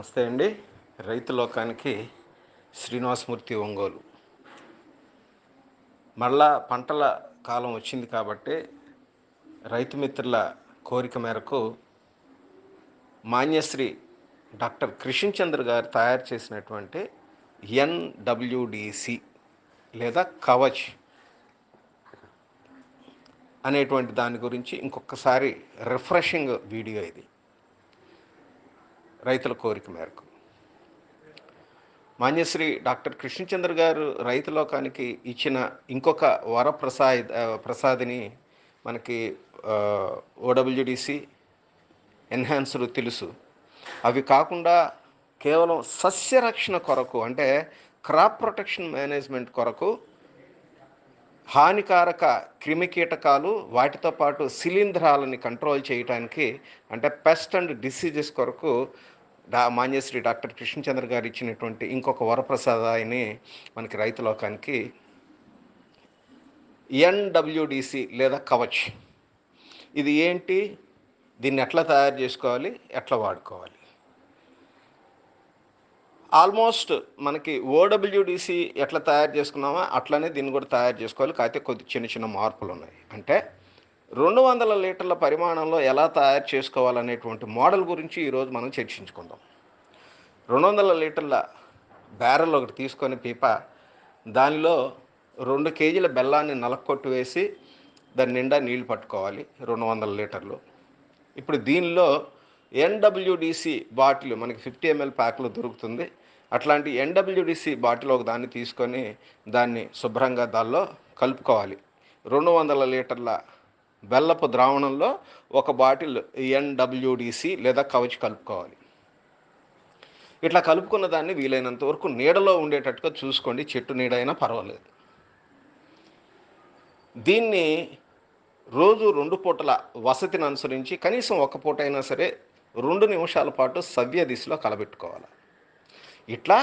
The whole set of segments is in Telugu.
నమస్తే అండి. రైతు లోకానికి శ్రీనివాసమూర్తి ఒంగోలు. మళ్ళా పంటల కాలం వచ్చింది కాబట్టి రైతు మిత్రుల కోరిక మేరకు మాన్యశ్రీ డాక్టర్ కృష్ణ చంద్ర గారు తయారు చేసినటువంటి ఎన్‌డబ్ల్యూడీసీ లేదా కవచ్ అనేటువంటి దాని గురించి ఇంకొకసారి రిఫ్రెషింగ్ వీడియో ఇది. రైతుల కోరిక మేరకు మాన్యశ్రీ డాక్టర్ కృష్ణచంద్ర గారు రైతు లోకానికి ఇచ్చిన ఇంకొక ప్రసాదిని మనకి ఓడబ్ల్యూడిసి ఎన్హాన్స్డ్ తెలుసు. అవి కాకుండా కేవలం సస్యరక్షణ కొరకు, అంటే క్రాప్ ప్రొటెక్షన్ మేనేజ్మెంట్ కొరకు హానికారక క్రిమికీటకాలు వాటితో పాటు శిలీంధ్రాలని కంట్రోల్ చేయడానికి, అంటే పెస్ట్ అండ్ డిసీజెస్ కొరకు మాన్యశ్రీ డాక్టర్ కృష్ణచంద్ర గారు ఇచ్చినటువంటి ఇంకొక వరప్రసాదాన్ని మనకి రైతు లోకానికి ఎన్‌డబ్ల్యూడీసీ లేదా కవచ్. ఇది ఏంటి, దీన్ని ఎట్లా తయారు చేసుకోవాలి, ఎట్లా వాడుకోవాలి? ఆల్మోస్ట్ మనకి ఓడబ్ల్యూడిసి ఎట్లా తయారు చేసుకున్నామో అట్లనే దీన్ని కూడా తయారు చేసుకోవాలి. కాకపోతే కొద్ది చిన్న చిన్న మార్పులు ఉన్నాయి. అంటే 200 లీటర్ల పరిమాణంలో ఎలా తయారు చేసుకోవాలనేటువంటి మోడల్ గురించి ఈరోజు మనం చర్చించుకుందాం. 200 లీటర్ల బ్యారెల్ ఒకటి తీసుకొని దానిలో 2 కేజీల బెల్లాన్ని నలక్కొట్టు వేసి దాని నిండా నీళ్లు పట్టుకోవాలి 200 లీటర్లు. ఇప్పుడు దీనిలో ఎన్‌డబ్ల్యూడీసీ బాటిల్ మనకి 50 ml ప్యాక్లో దొరుకుతుంది. అట్లాంటి ఎన్‌డబ్ల్యూడీసీ బాటిల్ ఒక దాన్ని తీసుకొని దాన్ని శుభ్రంగా దానిలో కలుపుకోవాలి. 200 లీటర్ల బెల్లపు ద్రావణంలో ఒక బాటిల్ ఎన్‌డబ్ల్యూడీసీ లేదా కవచ్ కలుపుకోవాలి. ఇట్లా కలుపుకున్న దాన్ని వీలైనంత వరకు నీడలో ఉండేటట్టుగా చూసుకోండి, చెట్టు నీడ అయినా పర్వాలేదు. దీన్ని రోజు 2 పూటల వసతిని అనుసరించి కనీసం ఒక పూట అయినా సరే 2 నిమిషాల పాటు సవ్య దిశలో కలబెట్టుకోవాలి. ఇట్లా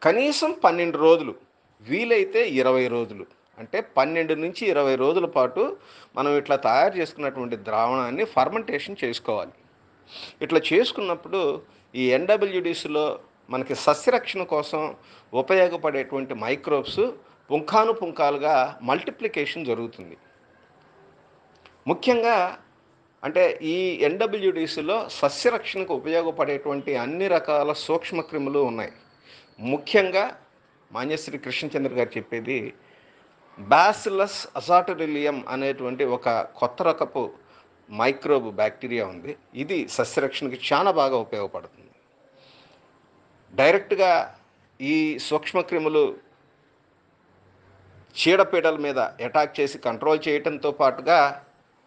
కనీసం 12 రోజులు, వీలైతే 20 రోజులు, అంటే 12 నుంచి 20 రోజుల పాటు మనం ఇట్లా తయారు చేసుకున్నటువంటి ద్రావణాన్ని ఫర్మెంటేషన్ చేసుకోవాలి. ఇట్లా చేసుకున్నప్పుడు ఈ ఎన్‌డబ్ల్యూడీసీలో మనకి సస్యరక్షణ కోసం ఉపయోగపడేటువంటి మైక్రోబ్స్ పుంఖానుపుంఖాలుగా మల్టిప్లికేషన్ జరుగుతుంది. ముఖ్యంగా అంటే ఈ ఎన్‌డబ్ల్యూడీసీలో సస్యరక్షణకు ఉపయోగపడేటువంటి అన్ని రకాల సూక్ష్మక్రిములు ఉన్నాయి. ముఖ్యంగా మాన్యశ్రీ కృష్ణచంద్ర గారు చెప్పేది బ్యాసిల్లస్ అజాటరిలియం అనేటువంటి ఒక కొత్త రకపు మైక్రోబ్ బ్యాక్టీరియా ఉంది. ఇది సస్యరక్షణకి చాలా బాగా ఉపయోగపడుతుంది. డైరెక్ట్గా ఈ సూక్ష్మక్రిములు చీడపీడల మీద అటాక్ చేసి కంట్రోల్ చేయడంతో పాటుగా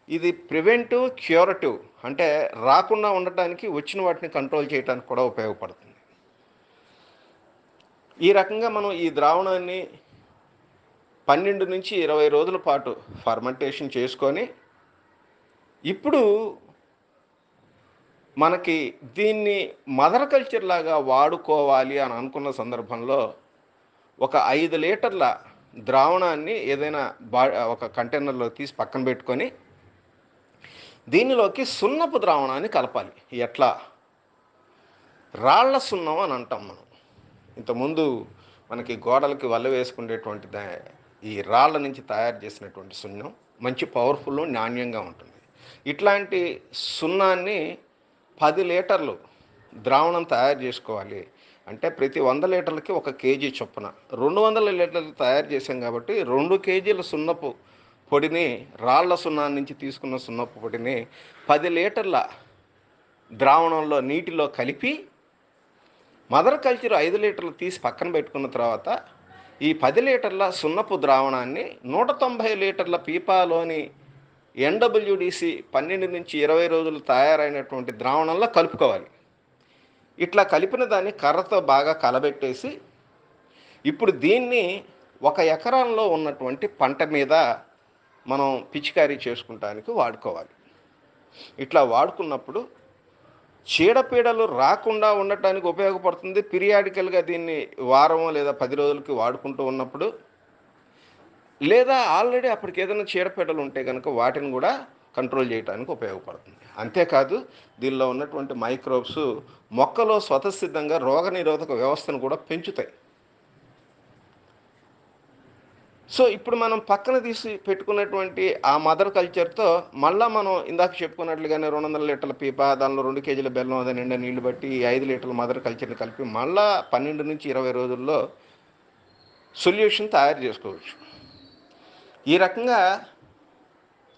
ఇది ప్రివెంటివ్, క్యూరటివ్, అంటే రాకుండా ఉండటానికి, వచ్చిన వాటిని కంట్రోల్ చేయడానికి కూడా ఉపయోగపడుతుంది. ఈ రకంగా మనం ఈ ద్రావణాన్ని 12 నుంచి 20 రోజుల పాటు ఫర్మెంటేషన్ చేసుకొని ఇప్పుడు మనకి దీన్ని మదర్ కల్చర్ లాగా వాడుకోవాలి అని అనుకున్న సందర్భంలో ఒక 5 లీటర్ల ద్రావణాన్ని ఏదైనా ఒక కంటైనర్లో తీసి పక్కన పెట్టుకొని దీనిలోకి సున్నపు ద్రావణాన్ని కలపాలి. ఎట్లా? రాళ్ల సున్నం అని అంటాం మనం. ఇంతకుముందు మనకి గోడలకి వల్ల వేసుకునేటువంటి ఈ రాళ్ల నుంచి తయారు చేసినటువంటి సున్నం మంచి పవర్ఫుల్, నాణ్యంగా ఉంటుంది. ఇట్లాంటి సున్నాన్ని 10 లీటర్లు ద్రావణం తయారు చేసుకోవాలి. అంటే ప్రతి 100 లీటర్లకి 1 కేజీ చొప్పున 200 లీటర్లు తయారు చేసాం కాబట్టి 2 కేజీల సున్నపు పొడిని, రాళ్ల సున్నాన్ని నుంచి తీసుకున్న సున్నపు పొడిని 10 లీటర్ల ద్రావణంలో నీటిలో కలిపి మదర్ కల్చర్ 5 లీటర్లు తీసి పక్కన పెట్టుకున్న తర్వాత ఈ 10 లీటర్ల సున్నపు ద్రావణాన్ని 190 లీటర్ల పీపాలోని ఎన్‌డబ్ల్యూడీసీ 12 నుంచి 20 రోజులు తయారైనటువంటి ద్రావణంలో కలుపుకోవాలి. ఇట్లా కలిపిన దాన్ని కర్రతో బాగా కలబెట్టేసి ఇప్పుడు దీన్ని 1 ఎకరంలో ఉన్నటువంటి పంట మీద మనం పిచికారీ చేసుకుంటానికి వాడుకోవాలి. ఇట్లా వాడుకున్నప్పుడు చీడపీడలు రాకుండా ఉండటానికి ఉపయోగపడుతుంది. పీరియాడికల్గా దీన్ని వారమో లేదా 10 రోజులకి వాడుకుంటూ ఉన్నప్పుడు, లేదా ఆల్రెడీ అప్పటికి ఏదైనా చీడపీడలు ఉంటే కనుక వాటిని కూడా కంట్రోల్ చేయడానికి ఉపయోగపడుతుంది. అంతేకాదు దీనిలో ఉన్నటువంటి మైక్రోబ్స్ మొక్కలో స్వతసిద్ధంగా రోగనిరోధక వ్యవస్థను కూడా పెంచుతాయి. సో ఇప్పుడు మనం పక్కన తీసి పెట్టుకున్నటువంటి ఆ మదర్ కల్చర్‌తో మళ్ళా మనం ఇందాక చెప్పుకున్నట్లుగానే 200 లీటర్ల పీప, దానిలో 2 కేజీల బెల్లం, అది నిండా నీళ్లు బట్టి, ఈ 5 లీటర్ల మదర్ కల్చర్‌ని కలిపి మళ్ళా 12-20 రోజుల్లో సొల్యూషన్ తయారు చేసుకోవచ్చు. ఈ రకంగా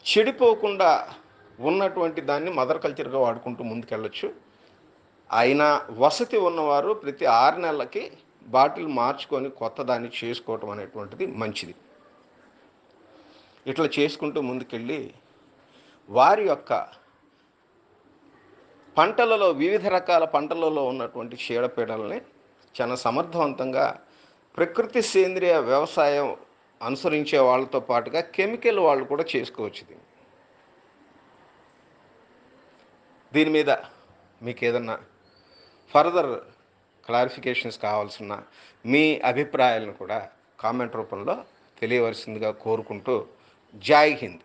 చెడిపోకుండా ఉన్నటువంటి దాన్ని మదర్ కల్చర్‌గా వాడుకుంటూ ముందుకెళ్ళొచ్చు. అయినా వసతి ఉన్నవారు ప్రతి 6 నెలలకి బాటిల్ మార్చుకొని కొత్త దాన్ని చేసుకోవటం అనేటువంటిది మంచిది. ఇట్లా చేసుకుంటూ ముందుకెళ్ళి వారి యొక్క పంటలలో వివిధ రకాల పంటలలో ఉన్నటువంటి చీడపీడల్ని చాలా సమర్థవంతంగా ప్రకృతి సేంద్రియ వ్యవసాయం అనుసరించే వాళ్ళతో పాటుగా కెమికల్ వాళ్ళు కూడా చేసుకోవచ్చు దీని మీద మీకు ఏదన్నా ఫర్దర్ క్లారిఫికేషన్స్ కావాల్సిన మీ అభిప్రాయాలను కూడా కామెంట్ రూపంలో తెలియవలసిందిగా కోరుకుంటూ జై హింద్.